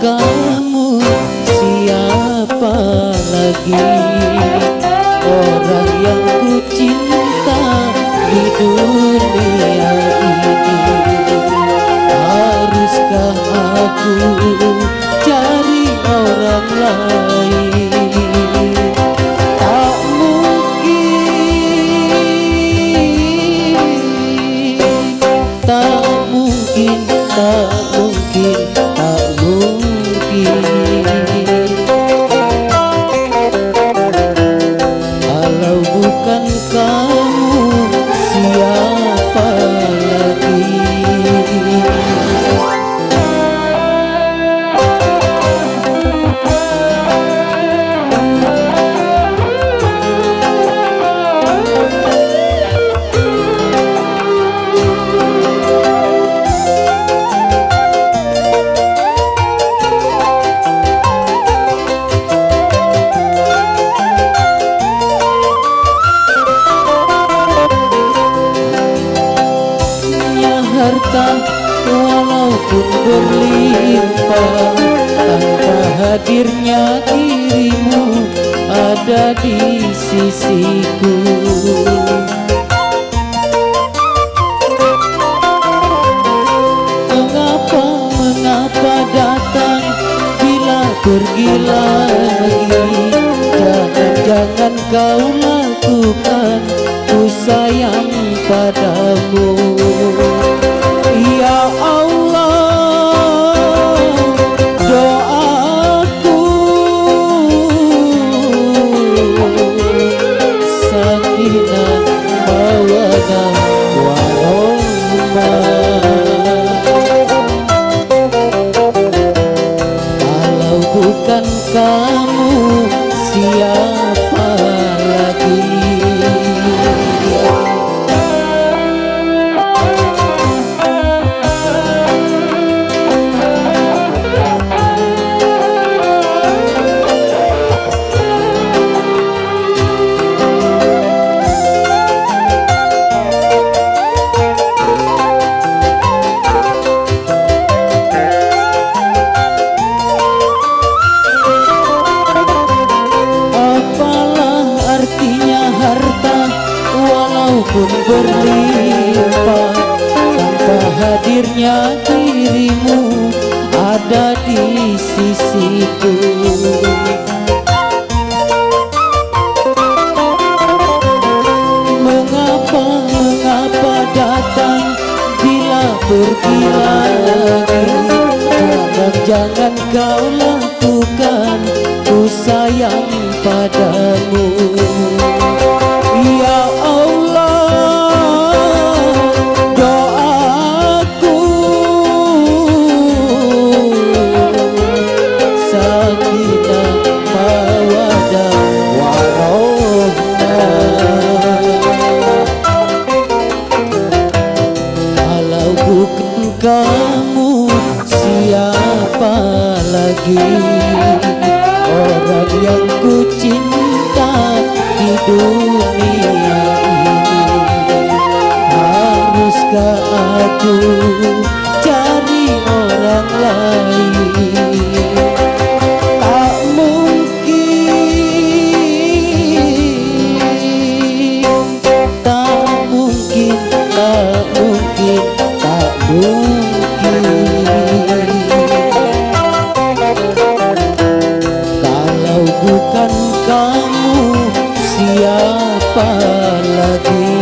kamu, siapa lagi orang yang ku cinta di dunia ini? Haruskah aku cari orang lain? Tak mungkin, tak mungkin, tak mungkin, tak mungkin. Kalau bukan kamu, siapa lagi? Harta walaupun berlimpah, tanpa hadirnya dirimu ada di sisiku. Mengapa, mengapa datang bila pergi lagi? Jangan-jangan kau lakukan, ku sayang padamu. Ya Allah, doaku sakinah mawadah warahmah. Kalau bukan kamu, siapa lagi? Walaupun berlimpah, tanpa hadirnya dirimu ada di sisiku. Mengapa, mengapa datang bila pergi lagi? Jangan-jangan kau lakukan, ku sayang padamu. Ya Allah, doaku sakinah mawadah warahmah. Kalau bukan kamu, siapa lagi orang yang ku cinta di dunia ini? Haruskah aku cari orang lain? Tak mungkin, tak mungkin, tak mungkin, tak mungkin. Kalau bukan kamu, siapa lagi?